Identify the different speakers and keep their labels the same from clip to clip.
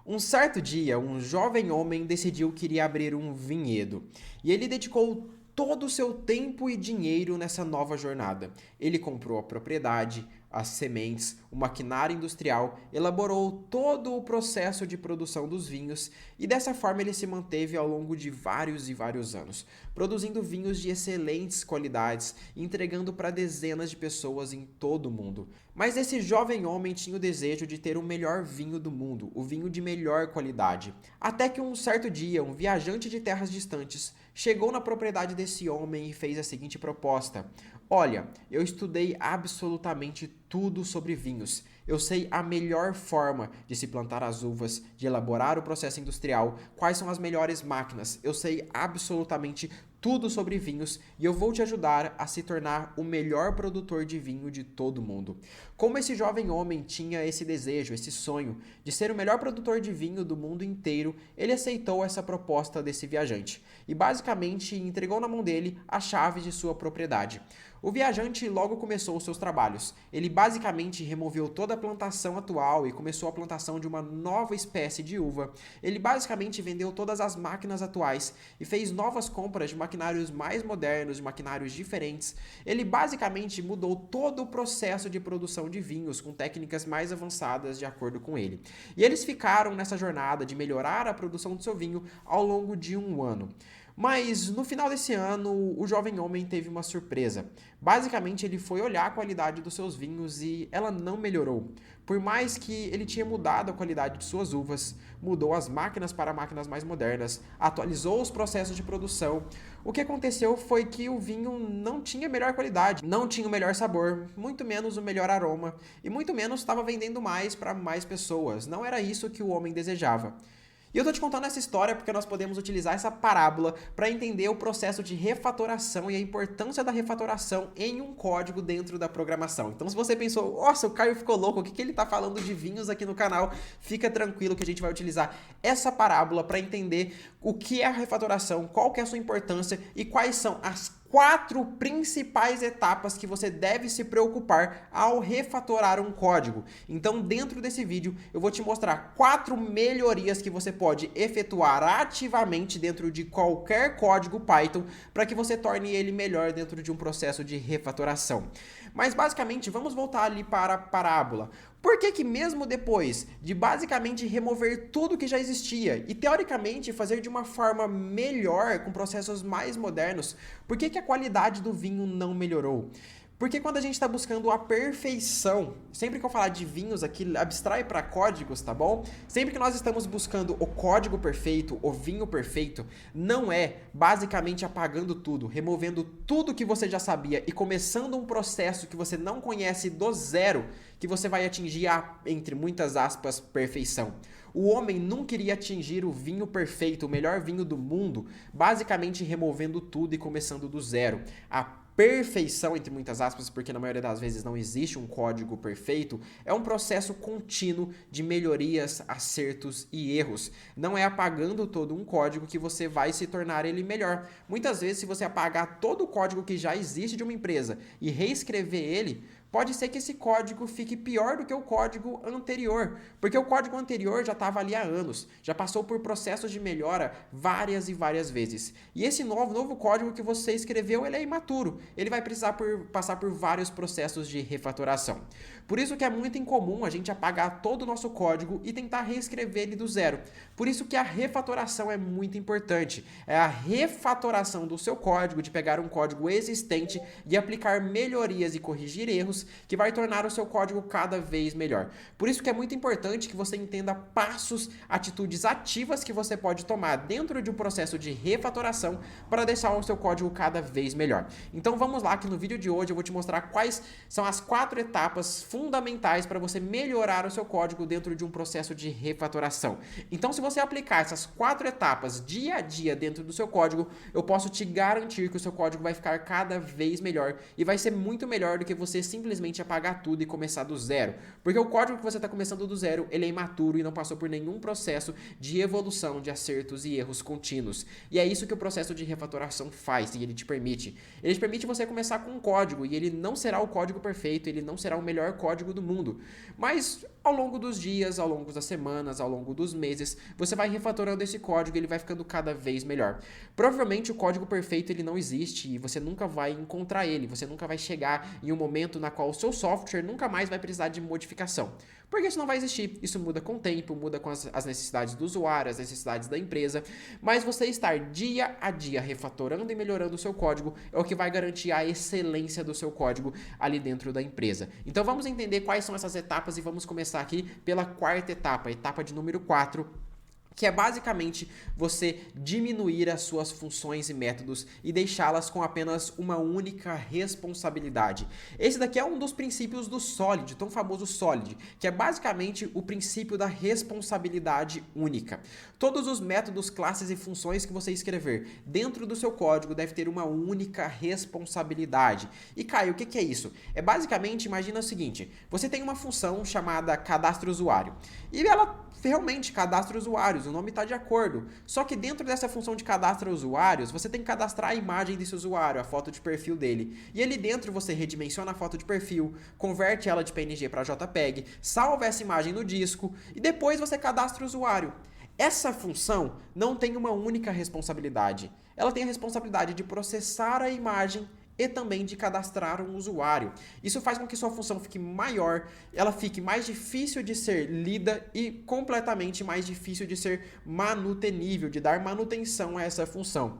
Speaker 1: Um certo dia, um jovem homem decidiu que iria abrir um vinhedo, e ele dedicou todo o seu tempo e dinheiro nessa nova jornada. Ele comprou a propriedade, as sementes, o maquinário industrial, elaborou todo o processo de produção dos vinhos e dessa forma ele se manteve ao longo de vários e vários anos, produzindo vinhos de excelentes qualidades e entregando para dezenas de pessoas em todo o mundo. Mas esse jovem homem tinha o desejo de ter o melhor vinho do mundo, o vinho de melhor qualidade. Até que um certo dia, um viajante de terras distantes chegou na propriedade desse homem e fez a seguinte proposta: Olha, eu estudei absolutamente tudo sobre vinhos. Eu sei a melhor forma de se plantar as uvas, de elaborar o processo industrial, quais são as melhores máquinas. Eu sei absolutamente tudo sobre vinhos e eu vou te ajudar a se tornar o melhor produtor de vinho de todo o mundo. Como esse jovem homem tinha esse desejo, esse sonho de ser o melhor produtor de vinho do mundo inteiro, ele aceitou essa proposta desse viajante e basicamente entregou na mão dele a chave de sua propriedade. O viajante logo começou os seus trabalhos. Ele basicamente removeu toda a plantação atual e começou a plantação de uma nova espécie de uva. Ele basicamente vendeu todas as máquinas atuais e fez novas compras de maquinários mais modernos, de maquinários diferentes. Ele basicamente mudou todo o processo de produção de vinhos com técnicas mais avançadas de acordo com ele. E eles ficaram nessa jornada de melhorar a produção do seu vinho ao longo de um ano. Mas no final desse ano, o jovem homem teve uma surpresa. Basicamente, ele foi olhar a qualidade dos seus vinhos e ela não melhorou. Por mais que ele tinha mudado a qualidade de suas uvas, mudou as máquinas para máquinas mais modernas, atualizou os processos de produção, o que aconteceu foi que o vinho não tinha melhor qualidade, não tinha o melhor sabor, muito menos o melhor aroma e muito menos estava vendendo mais para mais pessoas. Não era isso que o homem desejava. E eu tô te contando essa história porque nós podemos utilizar essa parábola para entender o processo de refatoração e a importância da refatoração em um código dentro da programação. Então, se você pensou, nossa, o Caio ficou louco, o que ele tá falando de vinhos aqui no canal? Fica tranquilo que a gente vai utilizar essa parábola para entender o que é a refatoração, qual que é a sua importância e quais são as 4 principais etapas que você deve se preocupar ao refatorar um código. Então, dentro desse vídeo, eu vou te mostrar 4 melhorias que você pode efetuar ativamente dentro de qualquer código Python para que você torne ele melhor dentro de um processo de refatoração. Mas, basicamente, vamos voltar ali para a parábola. Por que que mesmo depois de basicamente remover tudo que já existia e teoricamente fazer de uma forma melhor, com processos mais modernos, por que que a qualidade do vinho não melhorou? Porque quando a gente está buscando a perfeição, sempre que eu falar de vinhos aqui, abstrai para códigos, tá bom? Sempre que nós estamos buscando o código perfeito, o vinho perfeito, não é basicamente apagando tudo, removendo tudo que você já sabia e começando um processo que você não conhece do zero, que você vai atingir a, entre muitas aspas, perfeição. O homem não queria atingir o vinho perfeito, o melhor vinho do mundo, basicamente removendo tudo e começando do zero. A perfeição, entre muitas aspas, porque na maioria das vezes não existe um código perfeito, é um processo contínuo de melhorias, acertos e erros. Não é apagando todo um código que você vai se tornar ele melhor. Muitas vezes, se você apagar todo o código que já existe de uma empresa e reescrever ele, pode ser que esse código fique pior do que o código anterior, porque o código anterior já estava ali há anos, já passou por processos de melhora várias e várias vezes. E esse novo código que você escreveu, ele é imaturo, ele vai precisar passar por vários processos de refatoração. Por isso que é muito incomum a gente apagar todo o nosso código e tentar reescrever ele do zero. Por isso que a refatoração é muito importante. É a refatoração do seu código, de pegar um código existente e aplicar melhorias e corrigir erros que vai tornar o seu código cada vez melhor. Por isso que é muito importante que você entenda passos, atitudes ativas que você pode tomar dentro de um processo de refatoração para deixar o seu código cada vez melhor. Então vamos lá que no vídeo de hoje eu vou te mostrar quais são as 4 etapas fundamentais para você melhorar o seu código dentro de um processo de refatoração. Então se você aplicar essas 4 etapas dia a dia dentro do seu código, eu posso te garantir que o seu código vai ficar cada vez melhor e vai ser muito melhor do que você simplesmente apagar tudo e começar do zero. Porque o código que você está começando do zero, ele é imaturo e não passou por nenhum processo de evolução, de acertos e erros contínuos. E é isso que o processo de refatoração faz e ele te permite. Ele te permite você começar com um código e ele não será o código perfeito, ele não será o melhor código do mundo. Mas ao longo dos dias, ao longo das semanas, ao longo dos meses, você vai refatorando esse código e ele vai ficando cada vez melhor. Provavelmente o código perfeito ele não existe e você nunca vai encontrar ele, você nunca vai chegar em um momento na qual o seu software nunca mais vai precisar de modificação. Porque isso não vai existir, isso muda com o tempo, muda com as necessidades do usuário, as necessidades da empresa, mas você estar dia a dia refatorando e melhorando o seu código é o que vai garantir a excelência do seu código ali dentro da empresa. Então vamos entender quais são essas etapas e vamos começar aqui pela quarta etapa, a etapa de número 4, que é basicamente você diminuir as suas funções e métodos e deixá-las com apenas uma única responsabilidade. Esse daqui é um dos princípios do Solid, tão famoso Solid, que é basicamente o princípio da responsabilidade única. Todos os métodos, classes e funções que você escrever dentro do seu código deve ter uma única responsabilidade. E Caio, o que é isso? É basicamente, imagina o seguinte, você tem uma função chamada cadastro usuário e ela realmente cadastra usuários, o nome está de acordo. Só que dentro dessa função de cadastro usuários, você tem que cadastrar a imagem desse usuário, a foto de perfil dele. E ali dentro você redimensiona a foto de perfil, converte ela de PNG para JPEG, salva essa imagem no disco e depois você cadastra o usuário. Essa função não tem uma única responsabilidade. Ela tem a responsabilidade de processar a imagem e também de cadastrar um usuário. Isso faz com que sua função fique maior, ela fique mais difícil de ser lida e completamente mais difícil de ser manutenível, de dar manutenção a essa função.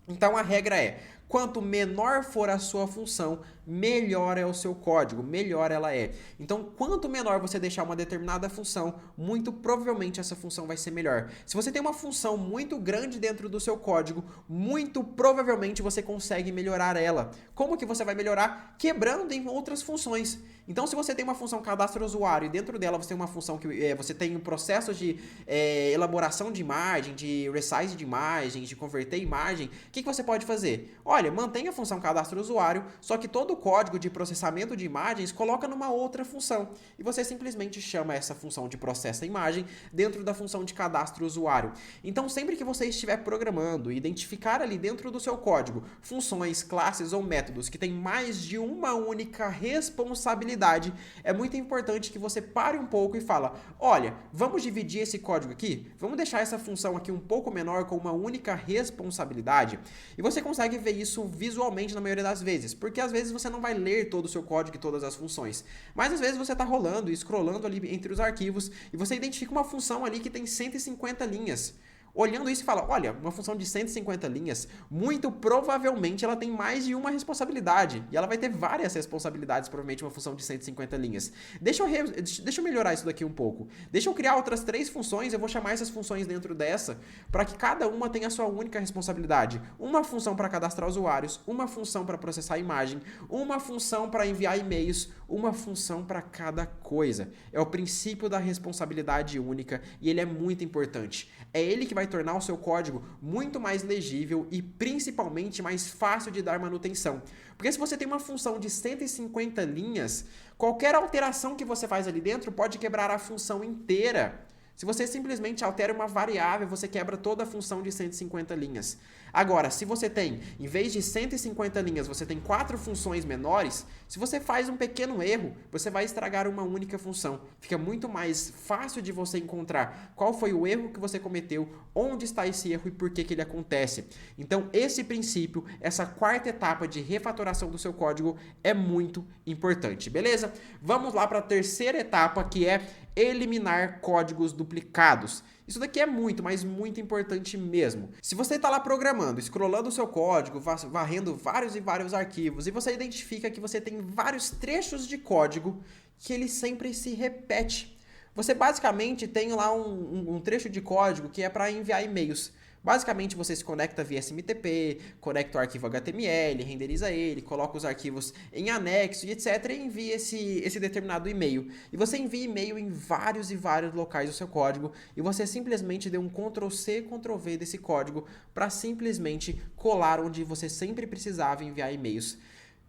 Speaker 1: Então a regra é, quanto menor for a sua função, melhor é o seu código, melhor ela é. Então, quanto menor você deixar uma determinada função, muito provavelmente essa função vai ser melhor. Se você tem uma função muito grande dentro do seu código, muito provavelmente você consegue melhorar ela. Como que você vai melhorar? Quebrando em outras funções. Então, se você tem uma função cadastro usuário e dentro dela você tem uma função que você tem processos de elaboração de imagem, de resize de imagem, de converter imagem, o que você pode fazer? Olha, mantenha a função cadastro usuário, só que todo o código de processamento de imagens coloca numa outra função. E você simplesmente chama essa função de processa imagem dentro da função de cadastro usuário. Então, sempre que você estiver programando e identificar ali dentro do seu código funções, classes ou métodos que têm mais de uma única responsabilidade, é muito importante que você pare um pouco e fala, olha, vamos dividir esse código aqui? Vamos deixar essa função aqui um pouco menor com uma única responsabilidade? E você consegue ver isso visualmente na maioria das vezes, porque às vezes você não vai ler todo o seu código e todas as funções, mas às vezes você está rolando e scrollando ali entre os arquivos e você identifica uma função ali que tem 150 linhas. Olhando isso e fala, olha, uma função de 150 linhas, muito provavelmente ela tem mais de uma responsabilidade. E ela vai ter várias responsabilidades, provavelmente uma função de 150 linhas. Deixa eu melhorar isso daqui um pouco. Deixa eu criar outras 3 funções, eu vou chamar essas funções dentro dessa, para que cada uma tenha a sua única responsabilidade. Uma função para cadastrar usuários, uma função para processar a imagem, uma função para enviar e-mails, uma função para cada coisa. É o princípio da responsabilidade única e ele é muito importante. É ele que vai tornar o seu código muito mais legível e principalmente mais fácil de dar manutenção. Porque se você tem uma função de 150 linhas, qualquer alteração que você faz ali dentro pode quebrar a função inteira. Se você simplesmente altera uma variável, você quebra toda a função de 150 linhas. Agora, se você tem, em vez de 150 linhas, você tem 4 funções menores, se você faz um pequeno erro, você vai estragar uma única função. Fica muito mais fácil de você encontrar qual foi o erro que você cometeu, onde está esse erro e por que ele acontece. Então, esse princípio, essa quarta etapa de refatoração do seu código é muito importante, beleza? Vamos lá para a terceira etapa, que é eliminar códigos duplicados. Isso daqui é muito, mas muito importante mesmo. Se você está lá programando, scrollando o seu código, varrendo vários e vários arquivos, e você identifica que você tem vários trechos de código que ele sempre se repete. Você basicamente tem lá um trecho de código que é para enviar e-mails. Basicamente, você se conecta via SMTP, conecta o arquivo HTML, renderiza ele, coloca os arquivos em anexo e etc. e envia esse determinado e-mail. E você envia e-mail em vários e vários locais do seu código e você simplesmente deu um Ctrl+C, Ctrl+V desse código para simplesmente colar onde você sempre precisava enviar e-mails.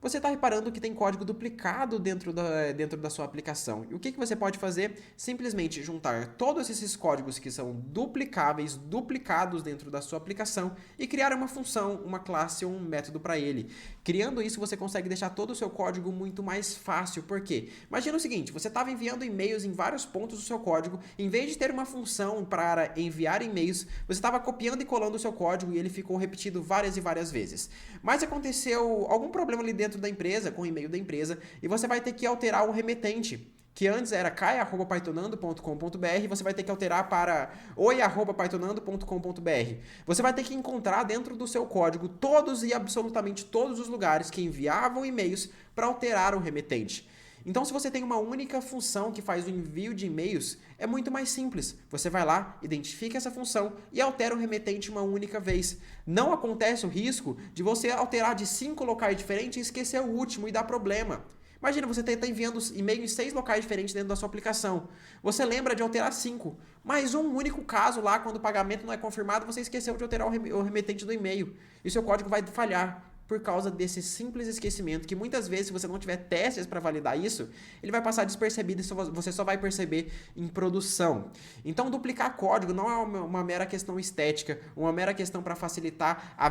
Speaker 1: você está reparando que tem código duplicado dentro da sua aplicação. E o que você pode fazer? Simplesmente juntar todos esses códigos que são duplicáveis, duplicados dentro da sua aplicação e criar uma função, uma classe ou um método para ele. Criando isso, você consegue deixar todo o seu código muito mais fácil. Por quê? Imagina o seguinte, você estava enviando e-mails em vários pontos do seu código, em vez de ter uma função para enviar e-mails, você estava copiando e colando o seu código e ele ficou repetido várias e várias vezes. Mas aconteceu algum problema ali dentro da empresa, com o e-mail da empresa, e você vai ter que alterar o remetente, que antes era kai@pythonando.com.br, você vai ter que alterar para oi@pythonando.com.br. Você vai ter que encontrar dentro do seu código todos e absolutamente todos os lugares que enviavam e-mails para alterar o remetente. Então, se você tem uma única função que faz o envio de e-mails, é muito mais simples. Você vai lá, identifica essa função e altera o remetente uma única vez. Não acontece o risco de você alterar de 5 locais diferentes e esquecer o último e dar problema. Imagina, você está enviando e-mail em 6 locais diferentes dentro da sua aplicação. Você lembra de alterar 5, mas um único caso lá, quando o pagamento não é confirmado, você esqueceu de alterar o remetente do e-mail. E o seu código vai falhar por causa desse simples esquecimento, que muitas vezes, se você não tiver testes para validar isso, ele vai passar despercebido e você só vai perceber em produção. Então, duplicar código não é uma mera questão estética, uma mera questão para facilitar a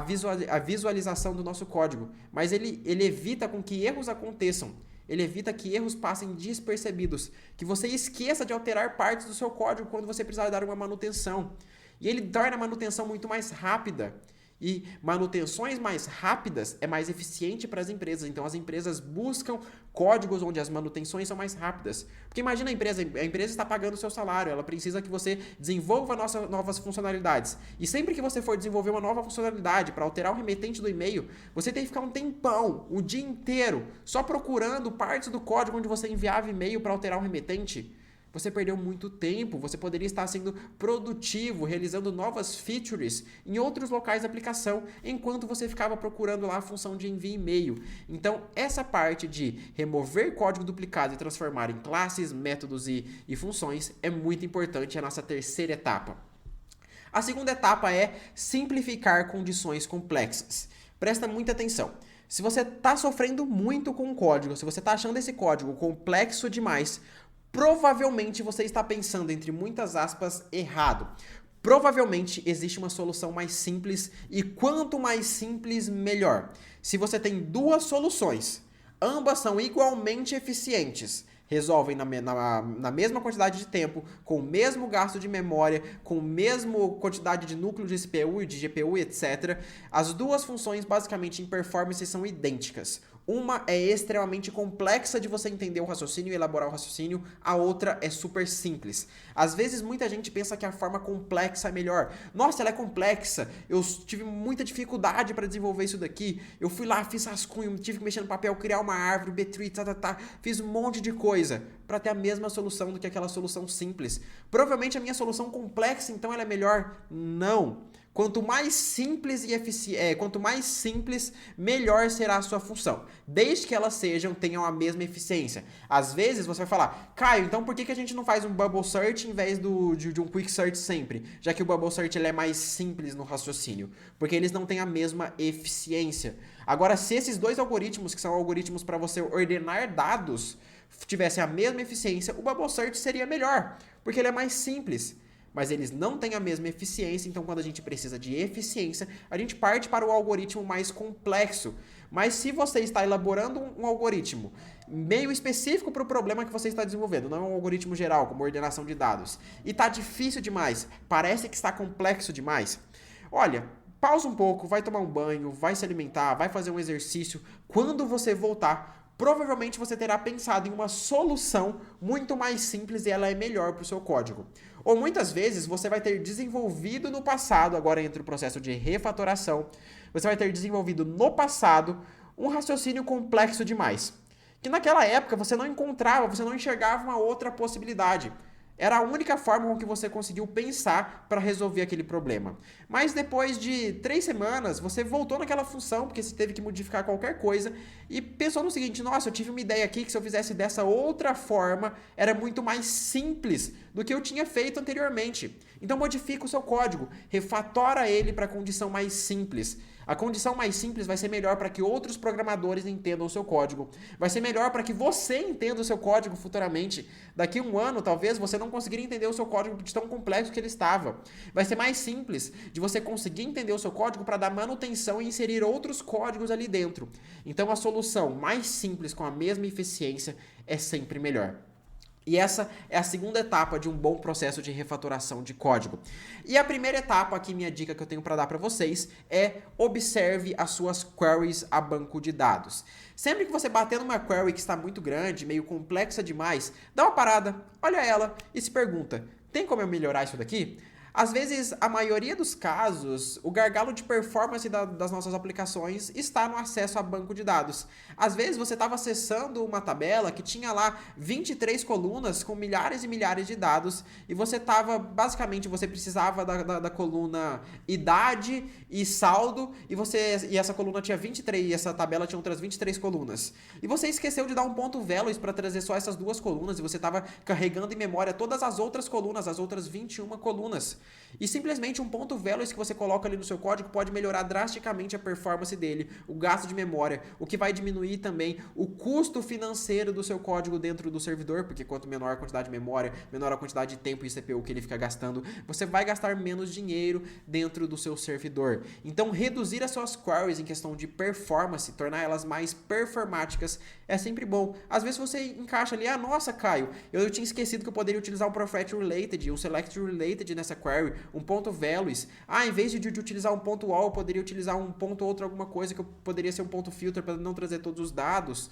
Speaker 1: visualização do nosso código, mas ele evita com que erros aconteçam. Ele evita que erros passem despercebidos, que você esqueça de alterar partes do seu código quando você precisar dar uma manutenção. E ele torna a manutenção muito mais rápida. E manutenções mais rápidas é mais eficiente para as empresas. Então, as empresas buscam códigos onde as manutenções são mais rápidas. Porque imagina a empresa está pagando o seu salário, ela precisa que você desenvolva novas funcionalidades. E sempre que você for desenvolver uma nova funcionalidade para alterar o remetente do e-mail, você tem que ficar um tempão, o dia inteiro, só procurando partes do código onde você enviava e-mail para alterar o remetente. Você perdeu muito tempo, você poderia estar sendo produtivo, realizando novas features em outros locais da aplicação, enquanto você ficava procurando lá a função de envio e-mail. Então, essa parte de remover código duplicado e transformar em classes, métodos e funções é muito importante, é a nossa terceira etapa. A segunda etapa é simplificar condições complexas. Presta muita atenção. Se você está sofrendo muito com o código, se você está achando esse código complexo demais, provavelmente você está pensando, entre muitas aspas, errado. Provavelmente existe uma solução mais simples e quanto mais simples, melhor. Se você tem duas soluções, ambas são igualmente eficientes, resolvem na mesma quantidade de tempo, com o mesmo gasto de memória, com a mesma quantidade de núcleo de CPU e de GPU, etc. As duas funções, basicamente, em performance são idênticas. Uma é extremamente complexa de você entender o raciocínio e elaborar o raciocínio, a outra é super simples. Às vezes, muita gente pensa que a forma complexa é melhor. Nossa, ela é complexa, eu tive muita dificuldade para desenvolver isso daqui, eu fui lá, fiz rascunho, tive que mexer no papel, criar uma árvore, B-tree, fiz um monte de coisa para ter a mesma solução do que aquela solução simples. Provavelmente a minha solução complexa, então, ela é melhor? Não. Quanto mais simples melhor será a sua função, desde que elas tenham a mesma eficiência. Às vezes você vai falar, Caio, então por que a gente não faz um Bubble Search em vez de um Quick Search sempre? Já que o Bubble Search ele é mais simples no raciocínio, porque eles não têm a mesma eficiência. Agora, se esses dois algoritmos, que são algoritmos para você ordenar dados, tivessem a mesma eficiência, o Bubble Search seria melhor, porque ele é mais simples. Mas eles não têm a mesma eficiência, então quando a gente precisa de eficiência, a gente parte para o algoritmo mais complexo. Mas se você está elaborando um algoritmo meio específico para o problema que você está desenvolvendo, não é um algoritmo geral, como ordenação de dados, e está difícil demais, parece que está complexo demais, olha, pausa um pouco, vai tomar um banho, vai se alimentar, vai fazer um exercício. Quando você voltar, provavelmente você terá pensado em uma solução muito mais simples e ela é melhor para o seu código. Ou muitas vezes você vai ter desenvolvido no passado, agora entra o processo de refatoração, você vai ter desenvolvido no passado um raciocínio complexo demais. Que naquela época você não enxergava uma outra possibilidade. Era a única forma com que você conseguiu pensar para resolver aquele problema. Mas depois de 3 semanas, você voltou naquela função, porque você teve que modificar qualquer coisa, e pensou no seguinte, nossa, eu tive uma ideia aqui que se eu fizesse dessa outra forma, era muito mais simples do que eu tinha feito anteriormente. Então modifica o seu código, refatora ele para a condição mais simples. A condição mais simples vai ser melhor para que outros programadores entendam o seu código. Vai ser melhor para que você entenda o seu código futuramente. Daqui a um ano, talvez, você não conseguiria entender o seu código de tão complexo que ele estava. Vai ser mais simples de você conseguir entender o seu código para dar manutenção e inserir outros códigos ali dentro. Então, a solução mais simples com a mesma eficiência é sempre melhor. E essa é a segunda etapa de um bom processo de refatoração de código. E a primeira etapa, aqui minha dica que eu tenho para dar para vocês, é observe as suas queries a banco de dados. Sempre que você bater numa query que está muito grande, meio complexa demais, dá uma parada, olha ela e se pergunta, tem como eu melhorar isso daqui? Às vezes, a maioria dos casos, o gargalo de performance das nossas aplicações está no acesso a banco de dados. Às vezes, você estava acessando uma tabela que tinha lá 23 colunas com milhares e milhares de dados e você estava, basicamente, você precisava da coluna idade e saldo e essa coluna tinha 23 e essa tabela tinha outras 23 colunas. E você esqueceu de dar um ponto velos para trazer só essas duas colunas e você estava carregando em memória todas as outras colunas, as outras 21 colunas. E simplesmente um ponto velos que você coloca ali no seu código pode melhorar drasticamente a performance dele, o gasto de memória, o que vai diminuir também o custo financeiro do seu código dentro do servidor, porque quanto menor a quantidade de memória, menor a quantidade de tempo e CPU que ele fica gastando, você vai gastar menos dinheiro dentro do seu servidor. Então, reduzir as suas queries em questão de performance, tornar elas mais performáticas, é sempre bom. Às vezes você encaixa ali, nossa, Caio, eu tinha esquecido que eu poderia utilizar um Prophet Related, um Select Related nessa query, um ponto velos. Em vez de utilizar um ponto all, eu poderia utilizar um ponto outro, alguma coisa que poderia ser um ponto filter para não trazer todos os dados.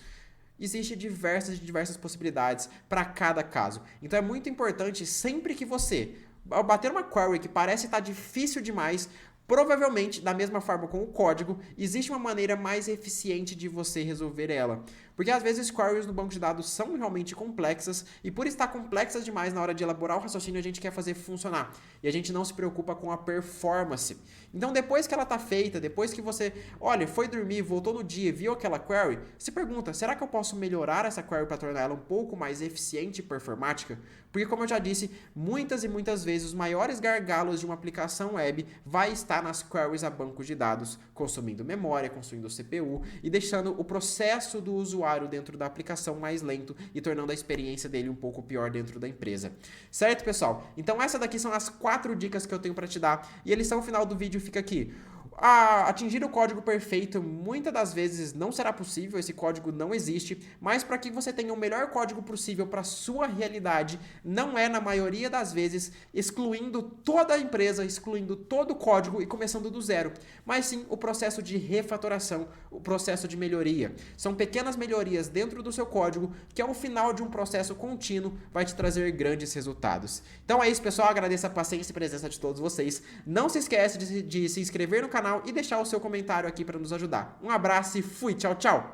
Speaker 1: Existem diversas possibilidades para cada caso. Então é muito importante, sempre que você bater uma query que parece estar difícil demais, provavelmente, da mesma forma com o código, existe uma maneira mais eficiente de você resolver ela. Porque às vezes queries no banco de dados são realmente complexas e por estar complexas demais na hora de elaborar o raciocínio, a gente quer fazer funcionar. E a gente não se preocupa com a performance. Então depois que ela está feita, depois que você, foi dormir, voltou no dia, viu aquela query, se pergunta, será que eu posso melhorar essa query para tornar ela um pouco mais eficiente e performática? Porque como eu já disse, muitas e muitas vezes os maiores gargalos de uma aplicação web vai estar nas queries a banco de dados, consumindo memória, consumindo CPU e deixando o processo do usuário dentro da aplicação mais lento e tornando a experiência dele um pouco pior dentro da empresa. Certo, pessoal? Então essas daqui são as 4 dicas que eu tenho para te dar e a lição final do vídeo fica aqui. Atingir o código perfeito muitas das vezes não será possível, esse código não existe, mas para que você tenha o melhor código possível para a sua realidade, não é na maioria das vezes excluindo toda a empresa, excluindo todo o código e começando do zero, mas sim o processo de refatoração, o processo de melhoria. São pequenas melhorias dentro do seu código que ao final de um processo contínuo vai te trazer grandes resultados. Então é isso, pessoal, agradeço a paciência e presença de todos vocês. Não se esquece de se inscrever no canal e deixar o seu comentário aqui para nos ajudar. Um abraço e fui, tchau, tchau!